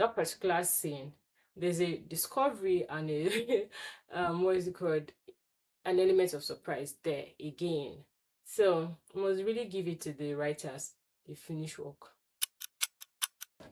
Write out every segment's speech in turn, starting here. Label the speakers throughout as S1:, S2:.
S1: that particular scene, there's a discovery and a what is it called? An element of surprise there again. So I must really give it to the writers. They finish work.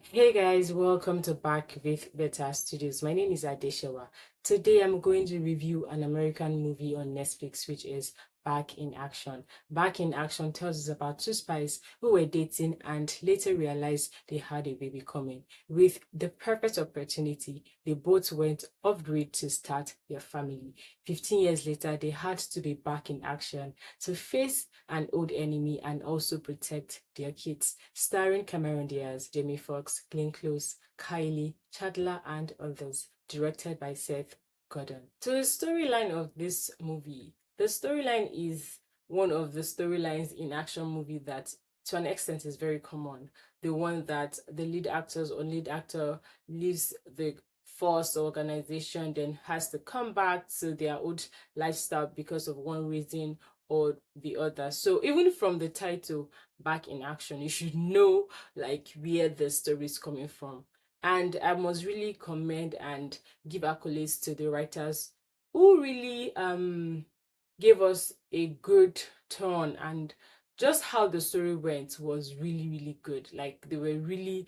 S1: Hey guys, welcome to Back with Better Studios. My name is Adeshewa. Today I'm going to review an American movie on Netflix, which is Back in Action. Back in Action tells us about two spies who were dating and later realized they had a baby coming. With the perfect opportunity, they both went off grid to start their family. 15 years later, they had to be back in action to face an old enemy and also protect their kids. Starring Cameron Diaz, Jamie Foxx, Glenn Close, Kylie, Chandler, and others. Directed by Seth Godin. So the storyline of this movie, the storyline is one of the storylines in action movie that to an extent is very common. The one that the lead actors or lead actor leaves the force or organization, then has to come back to their old lifestyle because of one reason or the other. So even from the title, Back in Action, you should know like where the story is coming from. And I must really commend and give accolades to the writers who really gave us a good turn, and just how the story went was really good. Like they were really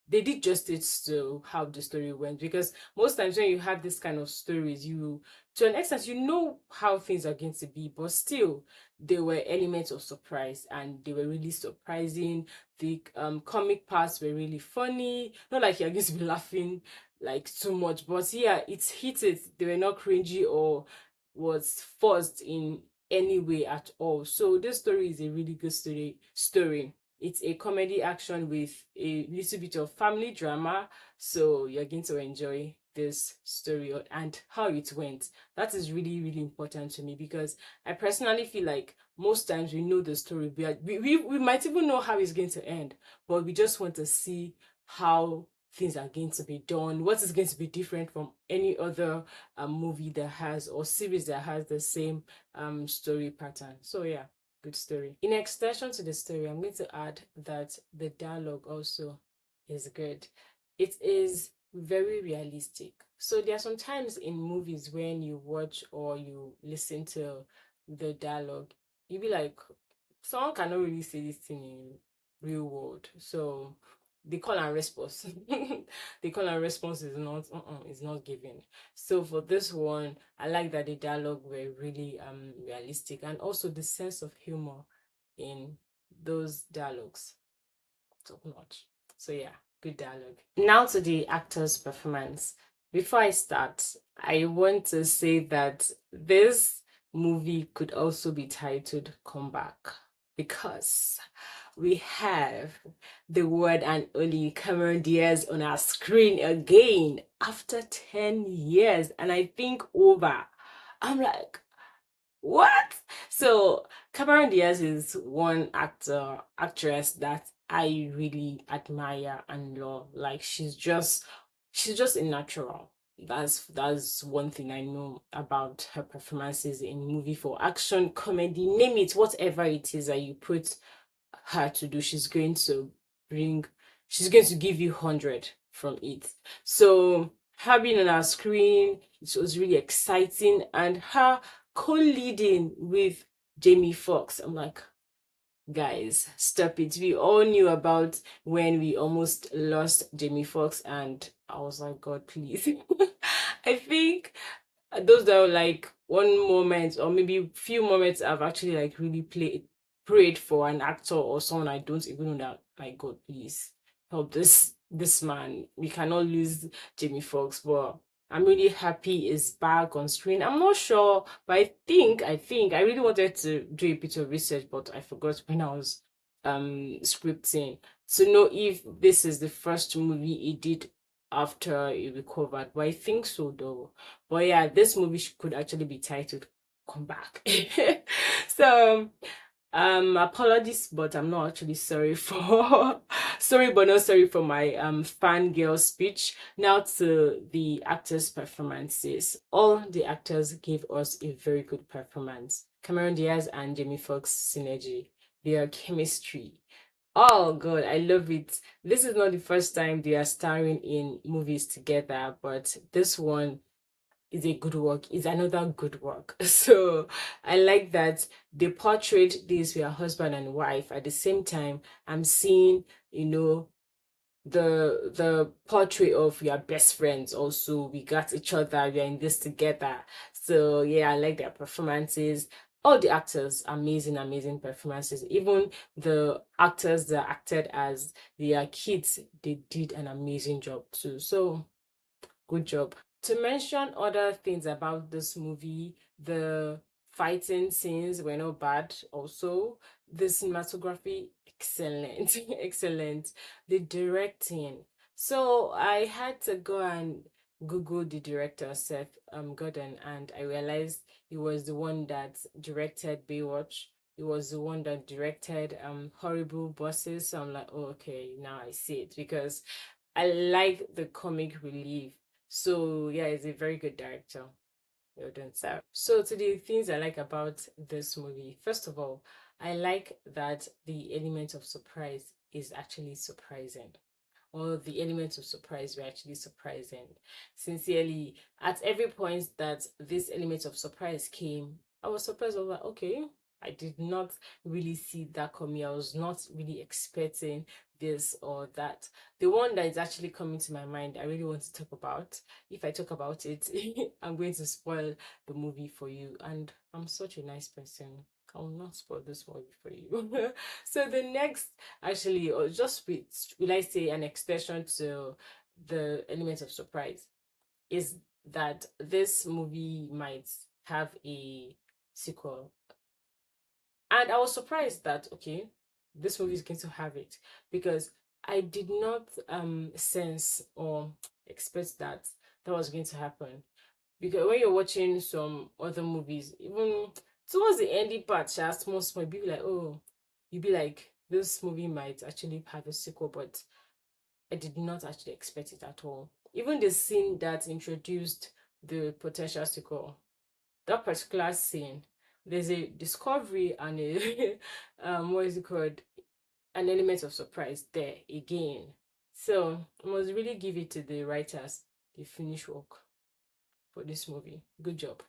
S1: they did justice to how the story went, because most times when you have this kind of stories, you to an extent you know how things are going to be, but still there were elements of surprise and they were really surprising. The comic parts were really funny, not like you're going to be laughing like too much, but yeah, it's hit it. They were not cringy or was forced in any way at all. So this story is a really good story. It's a comedy action with a little bit of family drama, so you're going to enjoy this story and how it went. That is really important to me, because I personally feel like most times we know the story, we might even know how it's going to end, but we just want to see how things are going to be done, what is going to be different from any other movie that has or series that has the same story pattern. So yeah, good story. In extension to the story, I'm going to add that the dialogue also is good. It is very realistic. So there are some times in movies when you watch or you listen to the dialogue, you be like, someone cannot really say this thing in real world. So the call and response the call and response is not given. So for this one, I like that the dialogue were really realistic, and also the sense of humor in those dialogues, top notch. So yeah, good dialogue. Now to the actor's performance. Before I start, I want to say that this movie could also be titled Comeback, because we have the word and only Cameron Diaz on our screen again after 10 years, and I think over. I'm like, what? So Cameron Diaz is one actress that I really admire and love. Like she's just a natural. That's one thing I know about her performances in movie, for action, comedy, name it, whatever it is that you put her to do, bring she's going to give you 100 from it. So her being on our screen, it was really exciting, and her co-leading with Jamie Foxx, I'm like, guys, stop it. We all knew about when we almost lost Jamie Foxx, and I was like, God, please. I think those that were like one moment or maybe few moments I've actually like really prayed for an actor or someone I don't even know, that like, God, please help this man. We cannot lose Jamie Foxx, but I'm really happy he's back on screen. I'm not sure, but I think I really wanted to do a bit of research, but I forgot when I was scripting, to know if this is the first movie he did after he recovered. But I think so though. But yeah, this movie could actually be titled Comeback. So apologies, but I'm not actually sorry for sorry but not sorry for my fangirl speech. Now to the actors' performances. All the actors gave us a very good performance. Cameron Diaz and Jamie Foxx synergy, their chemistry, Oh god, I love it. This is not the first time they are starring in movies together, but this one is a good work, is another good work. So I like that they portrayed this with a husband and wife. At the same time, I'm seeing, you know, the portrait of we are best friends also. We got each other, we are in this together. So yeah, I like their performances. All the actors, amazing, amazing performances. Even the actors that acted as their kids, they did an amazing job too. So good job. To mention other things about this movie, the fighting scenes were not bad. Also, the cinematography, excellent, excellent. The directing. So I had to go and Google the director, Seth Godin, and I realized he was the one that directed Baywatch. He was the one that directed Horrible Bosses. So I'm like, oh, okay, now I see it because I like the comic relief. So yeah, he's a very good director. Well done, sir. So to the things I like about this movie, first of all, I like that the element of surprise is actually surprising. Or the elements of surprise were actually surprising. Sincerely, at every point that this element of surprise came, I was surprised. I was like, okay, I did not really see that coming. I was not really expecting this or that. The one that is actually coming to my mind, I really want to talk about. If I talk about it, I'm going to spoil the movie for you. And I'm such a nice person. I will not spoil this movie for you. So the next, actually, or just with, will I say, an extension to the element of surprise is that this movie might have a sequel. And I was surprised that, okay, this movie is going to have it because I did not sense or expect that that was going to happen. Because when you're watching some other movies, even towards the ending part, just small small, be like, oh, you'd be like, this movie might actually have a sequel, but I did not actually expect it at all. Even the scene that introduced the potential sequel, that particular scene, there's a discovery and a what is it called? An element of surprise there again. So I must really give it to the writers. They finished work for this movie. Good job.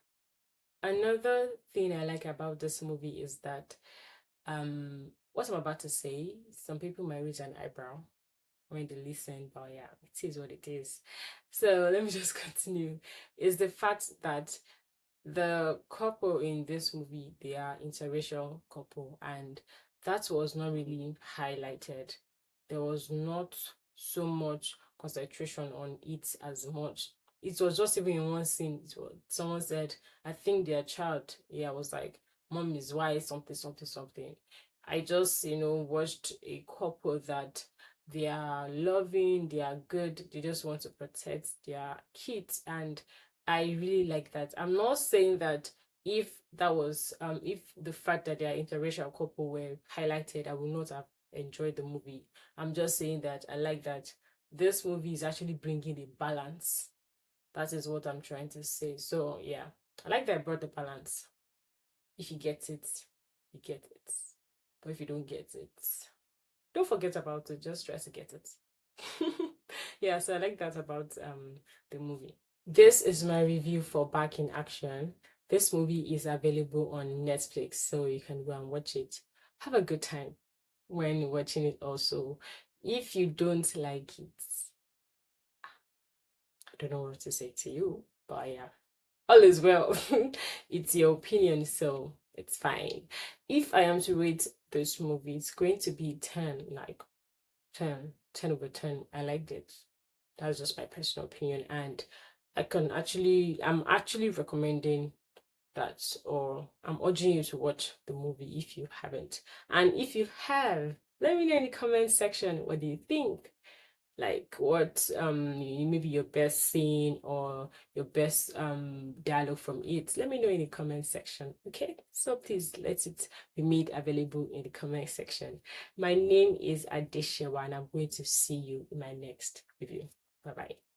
S1: Another thing I like about this movie is that what I'm about to say, some people might raise an eyebrow when they listen, but yeah, it is what it is. So let me just continue. Is the fact that the couple in this movie, they are interracial couple, and that was not really highlighted. There was not so much concentration on it as much. It was just even in one scene, someone said, I think their child, yeah, was like, mom is white, something, something, something. I just, watched a couple that they are loving, they are good, they just want to protect their kids, and I really like that. I'm not saying that if that was if the fact that they are interracial couple were highlighted, I would not have enjoyed the movie. I'm just saying that I like that this movie is actually bringing a balance. That is what I'm trying to say. So yeah, I like that I brought the balance. If you get it, you get it. But if you don't get it, don't forget about it. Just try to get it. Yeah, so I like that about the movie. This is my review for Back in Action. This movie is available on Netflix, so you can go and watch it. Have a good time when watching it also. If you don't like it, I don't know what to say to you, but yeah, all is well. It's your opinion, so it's fine. If I am to rate this movie, it's going to be 10, like 10 over 10. I liked it. That's just my personal opinion, and I'm actually recommending that, or I'm urging you to watch the movie if you haven't. And if you have, let me know in the comment section, what do you think? Like what maybe your best scene or your best dialogue from it. Let me know in the comment section. Okay, so please let it be made available in the comment section. My name is Adeshewa, and I'm going to see you in my next review. Bye bye.